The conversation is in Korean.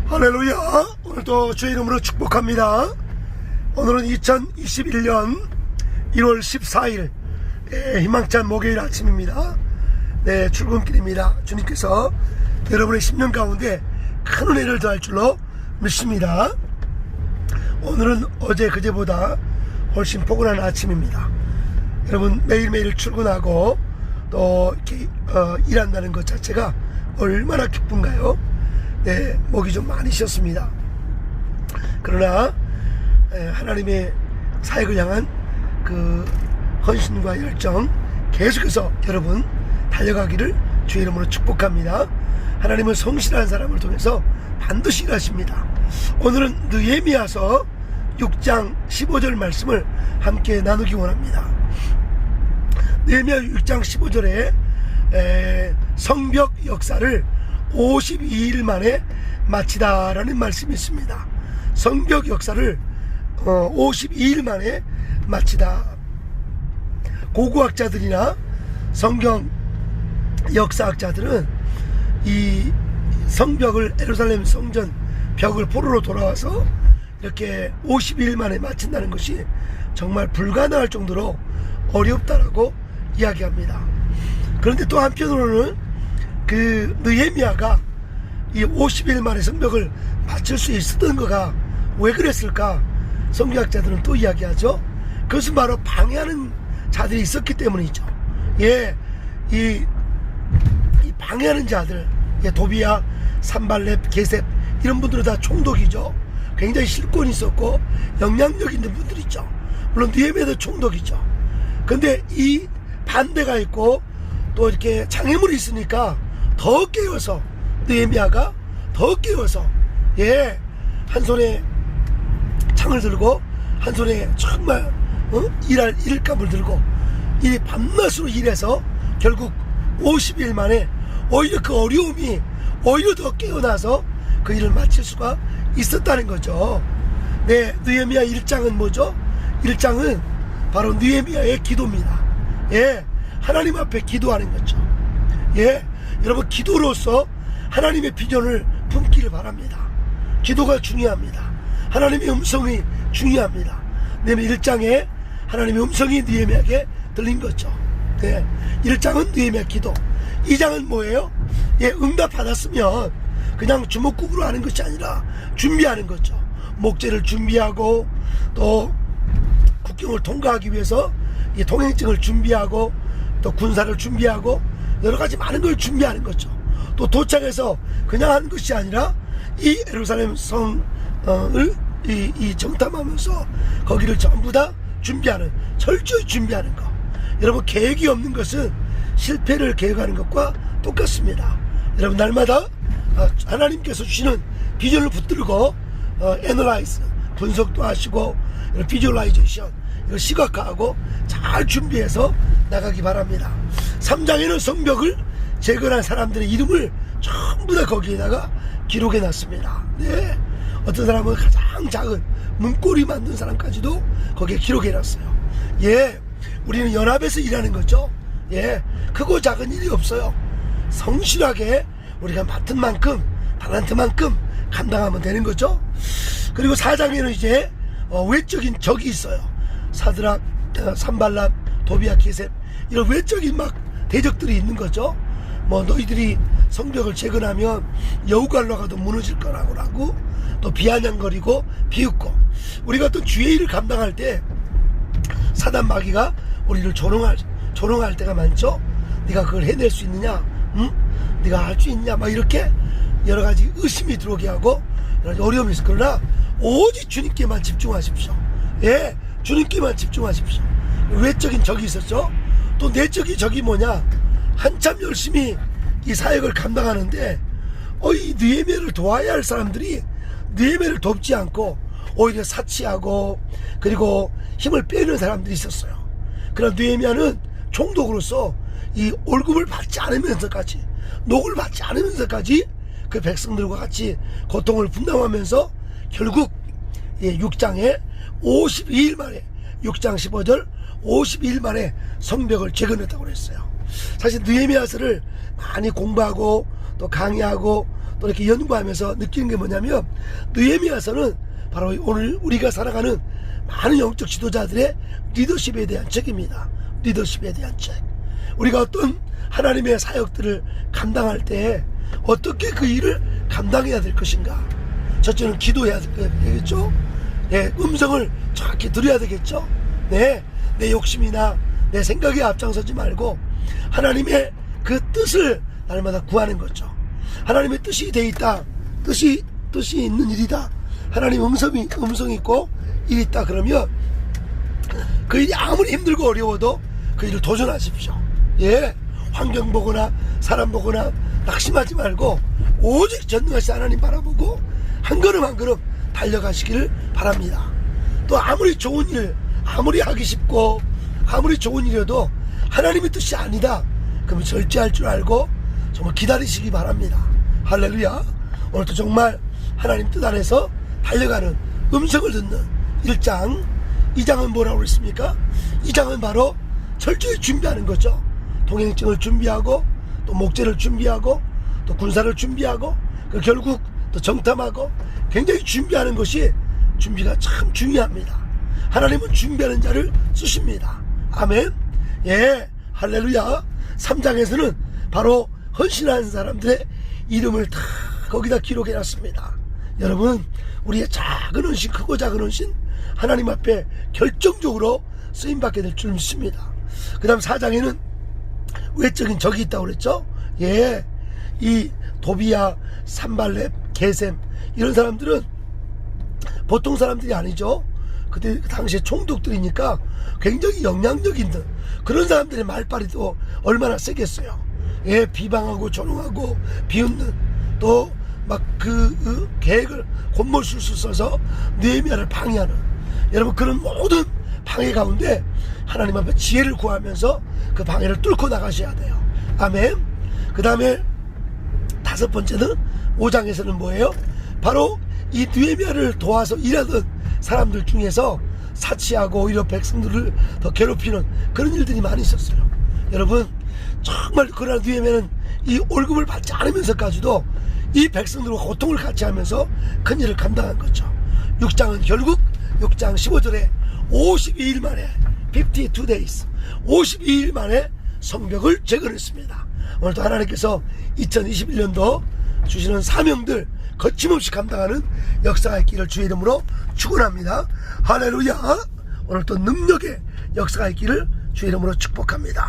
할렐루야. 오늘도 주의 이름으로 축복합니다. 오늘은 2021년 1월 14일 희망찬 목요일 아침입니다. 네, 출근길입니다. 주님께서 여러분의 10년 가운데 큰 은혜를 더할 줄로 믿습니다. 오늘은 어제 그제보다 훨씬 포근한 아침입니다. 여러분 매일매일 출근하고 또 이렇게 일한다는 것 자체가 얼마나 기쁜가요? 네, 목이 좀 많이 쉬었습니다. 그러나 하나님의 사역을 향한 그 헌신과 열정 계속해서 여러분 달려가기를 주의 이름으로 축복합니다. 하나님은 성실한 사람을 통해서 반드시 일하십니다. 오늘은 느헤미야서 6장 15절 말씀을 함께 나누기 원합니다. 느헤미야 6장 15절에 성벽 역사를 52일 만에 마치다라는 말씀이 있습니다. 성벽 역사를 52일 만에 마치다. 고고학자들이나 성경 역사학자들은 이 성벽을 예루살렘 성전 벽을 포로로 돌아와서 이렇게 52일 만에 마친다는 것이 정말 불가능할 정도로 어렵다라고 이야기합니다. 그런데 또 한편으로는 그 느헤미야가 이 50일 만에 성벽을 마칠 수 있었던 거가 왜 그랬을까? 성경학자들은 또 이야기하죠. 그것은 바로 방해하는 자들이 있었기 때문이죠. 이 방해하는 자들, 도비야, 산발렙, 게셉 이런 분들은 다 총독이죠. 굉장히 실권이 있었고 영향력 있는 분들이죠. 물론 느헤미야도 총독이죠. 근데 이 반대가 있고 또 이렇게 장애물이 있으니까 더 깨워서 느헤미야가 더 깨워서 한 손에 창을 들고 한 손에 정말 일할 일감을 들고 이 밤낮으로 일해서 결국 50일 만에 오히려 그 어려움이 오히려 더 깨어나서 그 일을 마칠 수가 있었다는 거죠. 네, 느헤미야 1장은 뭐죠? 1장은 바로 느헤미야의 기도입니다. 하나님 앞에 기도하는 거죠. 여러분 기도로서 하나님의 비전을 품기를 바랍니다. 기도가 중요합니다. 하나님의 음성이 중요합니다. 느헤미야 1장에 하나님의 음성이 느헤미야에게 들린 거죠. 1장은 느헤미야 기도. 2장은 뭐예요? 응답 받았으면 그냥 주먹국으로 하는 것이 아니라 준비하는 거죠. 목재를 준비하고 또 국경을 통과하기 위해서 이 통행증을 준비하고 또 군사를 준비하고 여러 가지 많은 걸 준비하는 거죠. 또 도착해서 그냥 하는 것이 아니라 이 예루살렘 성을 이 정탐하면서 거기를 전부 다 준비하는, 철저히 준비하는 거. 여러분 계획이 없는 것은 실패를 계획하는 것과 똑같습니다. 여러분 날마다 하나님께서 주시는 비전을 붙들고 애널라이즈 분석도 하시고 비주얼라이제이션 시각화하고 잘 준비해서 나가기 바랍니다. 3장에는 성벽을 재건한 사람들의 이름을 전부 다 거기에다가 기록해 놨습니다. 네. 어떤 사람은 가장 작은 문고리 만든 사람까지도 거기에 기록해 놨어요. 우리는 연합해서 일하는 거죠. 크고 작은 일이 없어요. 성실하게 우리가 맡은 만큼 달란트만큼 감당하면 되는 거죠. 그리고 4장에는 이제 외적인 적이 있어요. 사드락, 산발람, 도비야, 게셉 이런 외적인 막 대적들이 있는 거죠. 뭐 너희들이 성벽을 재건하면 여우갈라가도 무너질 거라고 또 비아냥거리고 비웃고 우리가 또 주의 일을 감당할 때 사단 마귀가 우리를 조롱할 때가 많죠. 네가 그걸 해낼 수 있느냐? 네가 할 수 있냐? 막 이렇게 여러 가지 의심이 들어오게 하고 여러 가지 어려움이 있어. 그러나 오직 주님께만 집중하십시오. 주님께만 집중하십시오. 외적인 적이 있었죠. 또 내적인 적이 뭐냐? 한참 열심히 이 사역을 감당하는데 이 느헤미야를 도와야 할 사람들이 느헤미야를 돕지 않고 오히려 사치하고 그리고 힘을 빼는 사람들이 있었어요. 그러나 느헤미야는 총독으로서 이 월급을 받지 않으면서까지 녹을 받지 않으면서까지 그 백성들과 같이 고통을 분담하면서 결국 6장에 52일 만에 6장 15절 52일 만에 성벽을 재건했다고 그랬어요. 사실 느헤미야서를 많이 공부하고 또 강의하고 또 이렇게 연구하면서 느끼는 게 뭐냐면, 느헤미야서는 바로 오늘 우리가 살아가는 많은 영적 지도자들의 리더십에 대한 책입니다. 리더십에 대한 책. 우리가 어떤 하나님의 사역들을 감당할 때 어떻게 그 일을 감당해야 될 것인가. 첫째는 기도해야 되겠죠. 예, 음성을 정확히 들어야 되겠죠. 네, 내 욕심이나 내 생각에 앞장서지 말고 하나님의 그 뜻을 날마다 구하는 거죠. 하나님의 뜻이 돼 있다. 뜻이 있는 일이다. 하나님 음성이 있고 일이 있다. 그러면 그 일이 아무리 힘들고 어려워도 그 일을 도전하십시오. 예, 환경 보거나 사람 보거나 낙심하지 말고 오직 전능하신 하나님 바라보고 한 걸음 한 걸음 달려가시기를 바랍니다. 또 아무리 좋은 일, 아무리 하기 쉽고 아무리 좋은 일이어도 하나님의 뜻이 아니다. 그러면 절제할 줄 알고 정말 기다리시기 바랍니다. 할렐루야. 오늘도 정말 하나님 뜻 안에서 달려가는 음성을 듣는 1장, 2장은 뭐라고 그랬습니까? 2장은 바로 철저히 준비하는 거죠. 동행증을 준비하고 또 목재를 준비하고 또 군사를 준비하고 그 결국 또 정탐하고 굉장히 준비하는 것이 준비가 참 중요합니다. 하나님은 준비하는 자를 쓰십니다. 아멘. 예, 할렐루야. 3장에서는 바로 헌신하는 사람들의 이름을 다 거기다 기록해놨습니다. 여러분, 우리의 작은 헌신, 크고 작은 헌신 하나님 앞에 결정적으로 쓰임받게 될 줄 믿습니다. 그 다음 4장에는 외적인 적이 있다고 그랬죠. 예, 이 도비야, 산발렙, 게셈 이런 사람들은 보통 사람들이 아니죠. 그때 그 당시에 총독들이니까 굉장히 영향력인 그런 사람들의 말빨이도 얼마나 세겠어요. 예, 비방하고 조롱하고 비웃는 또 막 그 계획을 곤몰술수 써서 느헤미야를 방해하는, 여러분 그런 모든 방해 가운데 하나님 앞에 지혜를 구하면서 그 방해를 뚫고 나가셔야 돼요. 아멘. 그 다음에 5번째는 5장에서는 뭐예요? 바로 이 느헤미야를 도와서 일하던 사람들 중에서 사치하고 오히려 백성들을 더 괴롭히는 그런 일들이 많이 있었어요. 여러분 정말 그러나 느헤미야는 이 월급을 받지 않으면서까지도 이 백성들과 고통을 같이 하면서 큰 일을 감당한 거죠. 6장은 결국 6장 15절에 52일 만에 52 days 52일 만에 성벽을 재건했습니다. 오늘도 하나님께서 2021년도 주시는 사명들 거침없이 감당하는 역사가 있기를 주의 이름으로 축원합니다. 할렐루야. 오늘 또 능력의 역사가 있기를 주의 이름으로 축복합니다.